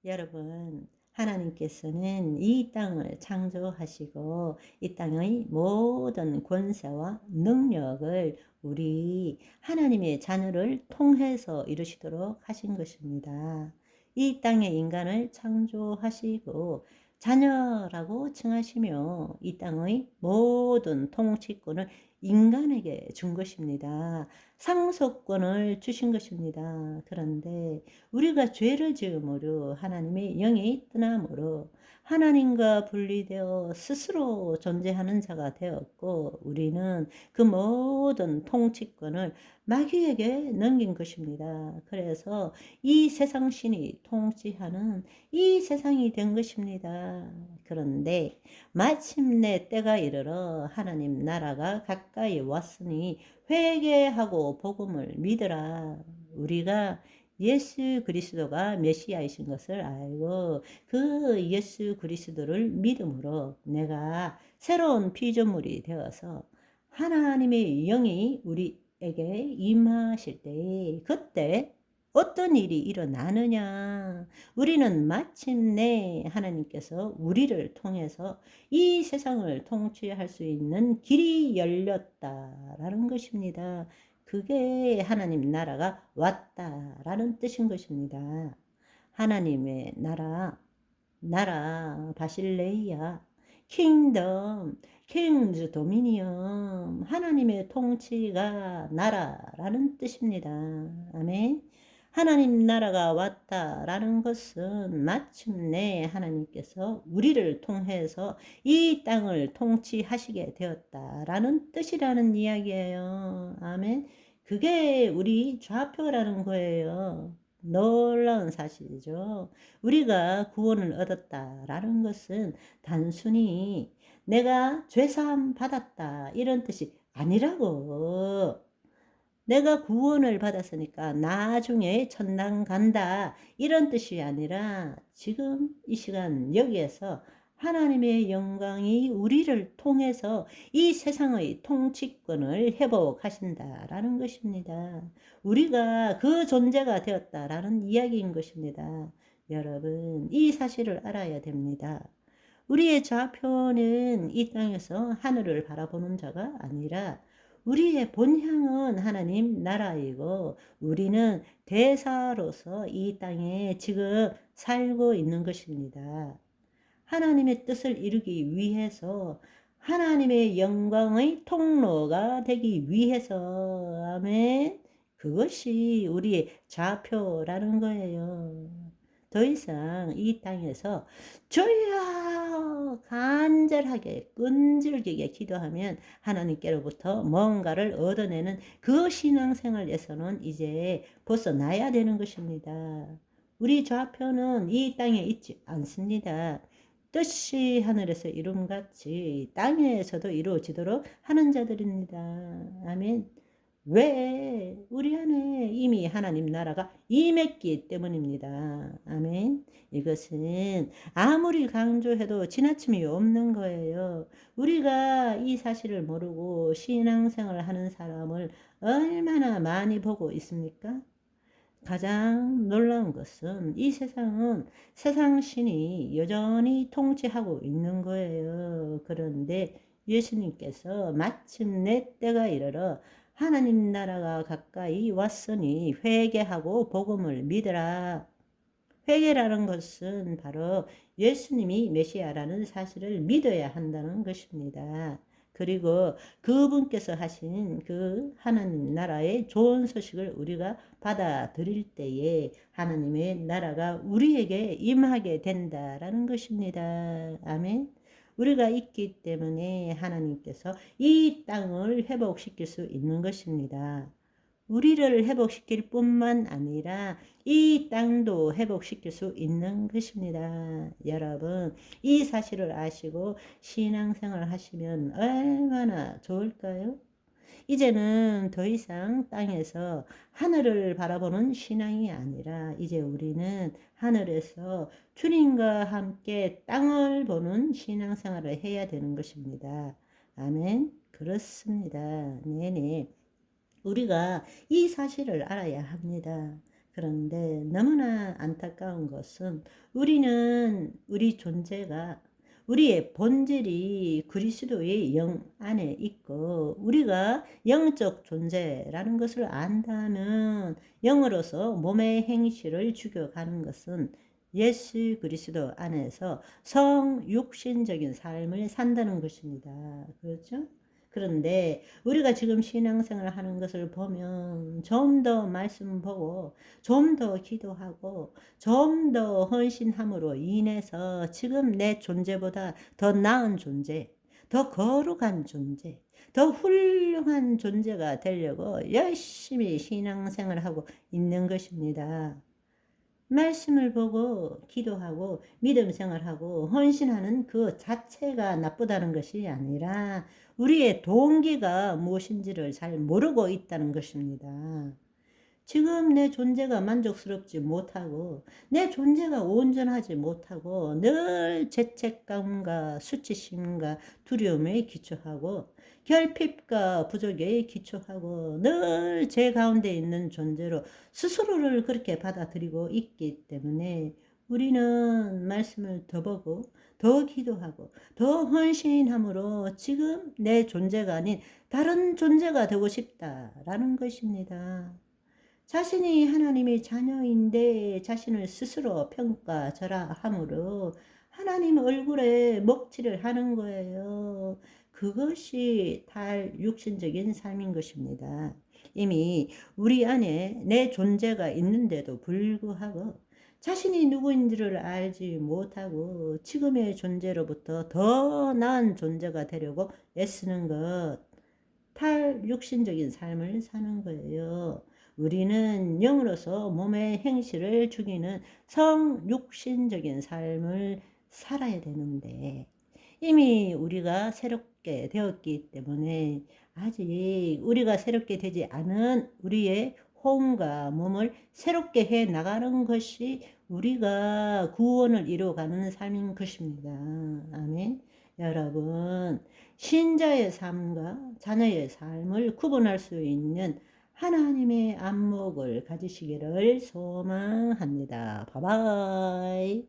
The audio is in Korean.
여러분, 하나님께서는 이 땅을 창조하시고 이 땅의 모든 권세와 능력을 우리 하나님의 자녀를 통해서 이루시도록 하신 것입니다. 이 땅의 인간을 창조하시고 자녀라고 칭하시며 이 땅의 모든 통치권을 인간에게 준 것입니다. 상속권을 주신 것입니다. 그런데 우리가 죄를 지음으로 하나님의 영이 떠남으로 하나님과 분리되어 스스로 존재하는 자가 되었고 우리는 그 모든 통치권을 마귀에게 넘긴 것입니다. 그래서 이 세상 신이 통치하는 이 세상이 된 것입니다. 그런데 마침내 때가 이르러 하나님 나라가 가까이 왔으니 회개하고 복음을 믿으라. 우리가 예수 그리스도가 메시아이신 것을 알고 그 예수 그리스도를 믿음으로 내가 새로운 피조물이 되어서 하나님의 영이 우리에게 임하실 때 그때 어떤 일이 일어나느냐? 우리는 마침내 하나님께서 우리를 통해서 이 세상을 통치할 수 있는 길이 열렸다라는 것입니다. 그게 하나님 나라가 왔다라는 뜻인 것입니다. 하나님의 나라 바실레이아, 킹덤, 킹즈 도미니엄, 하나님의 통치가 나라라는 뜻입니다. 아멘. 하나님 나라가 왔다라는 것은 마침내 하나님께서 우리를 통해서 이 땅을 통치하시게 되었다라는 뜻이라는 이야기예요. 아멘. 그게 우리 좌표라는 거예요. 놀라운 사실이죠. 우리가 구원을 얻었다라는 것은 단순히 내가 죄사함 받았다 이런 뜻이 아니라고. 내가 구원을 받았으니까 나중에 천당 간다 이런 뜻이 아니라 지금 이 시간 여기에서 하나님의 영광이 우리를 통해서 이 세상의 통치권을 회복하신다라는 것입니다. 우리가 그 존재가 되었다라는 이야기인 것입니다. 여러분, 이 사실을 알아야 됩니다. 우리의 좌표는 이 땅에서 하늘을 바라보는 자가 아니라 우리의 본향은 하나님 나라이고 우리는 대사로서 이 땅에 지금 살고 있는 것입니다. 하나님의 뜻을 이루기 위해서 하나님의 영광의 통로가 되기 위해서 아멘. 그것이 우리의 좌표라는 거예요. 더 이상 이 땅에서 주여 간절하게 끈질기게 기도하면 하나님께로부터 뭔가를 얻어내는 그 신앙생활에서는 이제 벗어나야 되는 것입니다. 우리 좌표는 이 땅에 있지 않습니다. 뜻이 하늘에서 이룸같이 땅에서도 이루어지도록 하는 자들입니다. 아멘. 왜? 우리 안에 이미 하나님 나라가 임했기 때문입니다. 아멘. 이것은 아무리 강조해도 지나침이 없는 거예요. 우리가 이 사실을 모르고 신앙생활을 하는 사람을 얼마나 많이 보고 있습니까? 가장 놀라운 것은 이 세상은 세상 신이 여전히 통치하고 있는 거예요. 그런데 예수님께서 마침내 때가 이르러 하나님 나라가 가까이 왔으니 회개하고 복음을 믿으라. 회개라는 것은 바로 예수님이 메시아라는 사실을 믿어야 한다는 것입니다. 그리고 그분께서 하신 그 하나님 나라의 좋은 소식을 우리가 받아들일 때에 하나님의 나라가 우리에게 임하게 된다라는 것입니다. 아멘. 우리가 있기 때문에 하나님께서 이 땅을 회복시킬 수 있는 것입니다. 우리를 회복시킬 뿐만 아니라 이 땅도 회복시킬 수 있는 것입니다. 여러분, 이 사실을 아시고 신앙생활 하시면 얼마나 좋을까요? 이제는 더 이상 땅에서 하늘을 바라보는 신앙이 아니라 이제 우리는 하늘에서 주님과 함께 땅을 보는 신앙생활을 해야 되는 것입니다. 아멘. 그렇습니다. 네네. 우리가 이 사실을 알아야 합니다. 그런데 너무나 안타까운 것은 우리 존재가 우리의 본질이 그리스도의 영 안에 있고 우리가 영적 존재라는 것을 안다면 영으로서 몸의 행실을 죽여가는 것은 예수 그리스도 안에서 성육신적인 삶을 산다는 것입니다. 그렇죠? 그런데 우리가 지금 신앙생활 하는 것을 보면 좀 더 말씀 보고 좀 더 기도하고 좀 더 헌신함으로 인해서 지금 내 존재보다 더 나은 존재, 더 거룩한 존재, 더 훌륭한 존재가 되려고 열심히 신앙생활을 하고 있는 것입니다. 말씀을 보고 기도하고 믿음 생활하고 헌신하는 그 자체가 나쁘다는 것이 아니라 우리의 동기가 무엇인지를 잘 모르고 있다는 것입니다. 지금 내 존재가 만족스럽지 못하고 내 존재가 온전하지 못하고 늘 죄책감과 수치심과 두려움에 기초하고 결핍과 부족에 기초하고 늘 제 가운데 있는 존재로 스스로를 그렇게 받아들이고 있기 때문에 우리는 말씀을 더 보고 더 기도하고 더 헌신함으로 지금 내 존재가 아닌 다른 존재가 되고 싶다라는 것입니다. 자신이 하나님의 자녀인데 자신을 스스로 평가절하함으로 하나님 얼굴에 먹칠을 하는 거예요. 그것이 탈육신적인 삶인 것입니다. 이미 우리 안에 내 존재가 있는데도 불구하고 자신이 누구인지를 알지 못하고 지금의 존재로부터 더 나은 존재가 되려고 애쓰는 것, 탈육신적인 삶을 사는 거예요. 우리는 영으로서 몸의 행실을 죽이는 성육신적인 삶을 살아야 되는데 이미 우리가 새롭게 되었기 때문에 아직 우리가 새롭게 되지 않은 우리의 혼과 몸을 새롭게 해 나가는 것이 우리가 구원을 이루어가는 삶인 것입니다. 아멘. 여러분, 신자의 삶과 자녀의 삶을 구분할 수 있는 하나님의 안목을 가지시기를 소망합니다. 바이바이.